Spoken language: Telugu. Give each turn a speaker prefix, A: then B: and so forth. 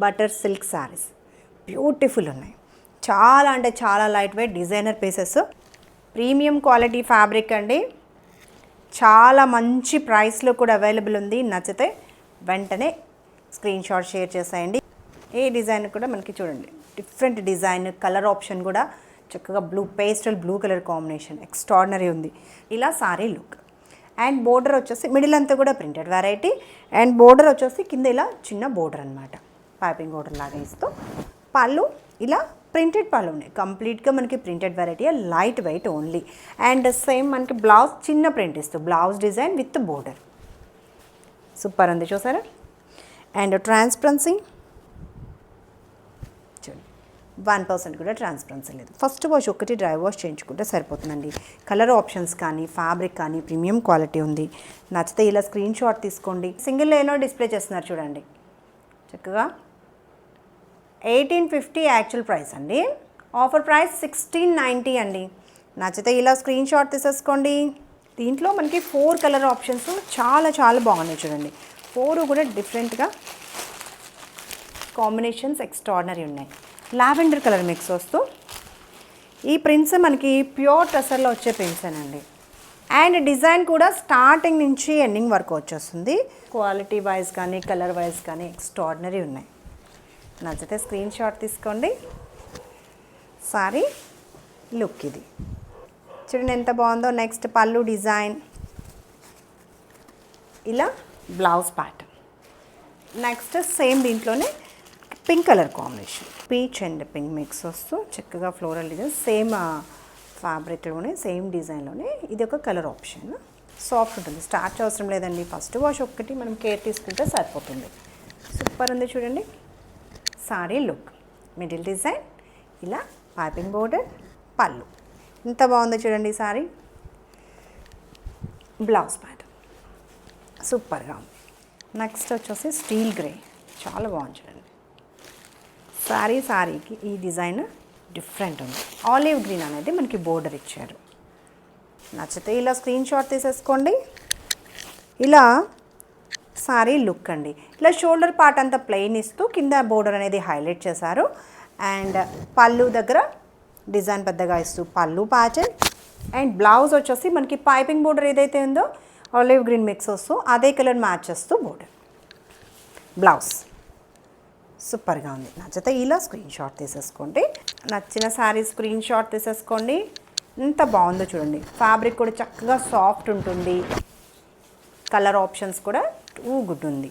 A: బటర్ సిల్క్ శారీస్ బ్యూటిఫుల్ ఉన్నాయి. చాలా అంటే చాలా light weight designer pieces, premium quality fabric అండి. చాలా మంచి ప్రైస్లో కూడా అవైలబుల్ ఉంది. నచ్చితే వెంటనే స్క్రీన్ షాట్ షేర్ చేసేయండి. ఏ డిజైన్ కూడా మనకి చూడండి డిఫరెంట్ డిజైన్, కలర్ ఆప్షన్ కూడా చక్కగా pastel blue colour combination extraordinary ఉంది. ఇలా సారీ లుక్ అండ్ బోర్డర్ వచ్చేసి మిడిల్ అంతా కూడా ప్రింటెడ్ వెరైటీ అండ్ బోర్డర్ వచ్చేసి కింద ఇలా చిన్న బోర్డర్ అనమాట, పైపింగ్ బోర్డర్ లాగా ఇస్తూ పళ్ళు ఇలా ప్రింటెడ్ పళ్ళు ఉన్నాయి. కంప్లీట్గా మనకి printed variety, light weight only. And same మనకి బ్లౌజ్ చిన్న ప్రింట్ ఇస్తూ blouse design with border super ఉంది చూసారా. అండ్ ట్రాన్స్పరెన్సీ చూడండి 1% కూడా ట్రాన్స్పరెన్సీ లేదు. ఫస్ట్ వాష్ ఒకటి డ్రై వాష్ చేయించుకుంటే సరిపోతుందండి. కలర్ ఆప్షన్స్ కానీ ఫ్యాబ్రిక్ కానీ ప్రీమియం క్వాలిటీ ఉంది. నచ్చితే ఇలా స్క్రీన్ షాట్ తీసుకోండి. సింగిల్ లేనో డిస్ప్లే చేస్తున్నారు చూడండి చక్కగా. 1850 యాక్చువల్ ప్రైస్ అండి, ఆఫర్ ప్రైస్ 1690 అండి. నచ్చితే ఇలా స్క్రీన్ షాట్ తీసేసుకోండి. దీంట్లో మనకి 4 కలర్ ఆప్షన్స్ చాలా చాలా బాగున్నాయి చూడండి. 4 కూడా డిఫరెంట్గా కాంబినేషన్స్ ఎక్స్ట్రాడినరీ ఉన్నాయి. లావెండర్ కలర్ మిక్స్ వస్తూ ఈ ప్రింట్స్ మనకి ప్యూర్ టసర్లో వచ్చే ప్రింట్సేనండి. అండ్ డిజైన్ కూడా స్టార్టింగ్ నుంచి ఎండింగ్ వరకు వచ్చేస్తుంది. క్వాలిటీ వైజ్ కానీ కలర్ వైజ్ కానీ ఎక్స్ట్రాడినరీ ఉన్నాయి. నచ్చితే స్క్రీన్ షాట్ తీసుకోండి. సారీ లుక్ ఇది చూడండి ఎంత బాగుందో. నెక్స్ట్ పళ్ళు డిజైన్, ఇలా బ్లౌజ్ ప్యాటర్న్. నెక్స్ట్ సేమ్ దీంట్లోనే pink colour combination, peach and pink mix వస్తూ చక్కగా ఫ్లోరల్ డిజైన్, సేమ్ ఫ్యాబ్రిక్లోనే సేమ్ డిజైన్లోనే ఇది ఒక కలర్ ఆప్షన్. సాఫ్ట్ ఉంటుంది, స్టార్చ్ అవసరం లేదండి. ఫస్ట్ వాష్ ఒక్కటి మనం కేర్ తీసుకుంటే సరిపోతుంది. సూపర్ ఉంది చూడండి. సారీ లుక్ మిడిల్ డిజైన్, ఇలా పైపింగ్ బోర్డర్, పళ్ళు ఎంత బాగుందో చూడండి. సారీ బ్లౌజ్ ప్యాటర్న్ సూపర్గా ఉంది. నెక్స్ట్ వచ్చేసి స్టీల్ గ్రే, చాలా బాగుంది చూడండి. సారీకి ఈ డిజైన్ డిఫరెంట్ ఉంది. ఆలివ్ గ్రీన్ అనేది మనకి బోర్డర్ ఇచ్చారు. నచ్చితే ఇలా స్క్రీన్ షాట్ తీసేసుకోండి. ఇలా సారీ లుక్ అండి. ఇలా షోల్డర్ పార్ట్ అంతా ప్లెయిన్ ఇస్తూ కింద బోర్డర్ అనేది హైలైట్ చేశారు. అండ్ పళ్ళు దగ్గర డిజైన్ పెద్దగా ఇస్తూ పళ్ళు ప్యాటర్న్. అండ్ బ్లౌజ్ వచ్చేసి మనకి పైపింగ్ బోర్డర్ ఏదైతే ఉందో ఆలివ్ గ్రీన్ మిక్స్ వస్తూ అదే కలర్ మ్యాచ్ చేస్తూ బోర్డర్ బ్లౌజ్ సూపర్గా ఉంది. నచ్చితే ఇలా స్క్రీన్ షాట్ తీసేసుకోండి. నచ్చిన శారీ స్క్రీన్ షాట్ తీసేసుకోండి. ఎంత బాగుందో చూడండి. ఫ్యాబ్రిక్ కూడా చక్కగా సాఫ్ట్ ఉంటుంది. కలర్ ఆప్షన్స్ కూడా టూ గుడ్ ఉంది.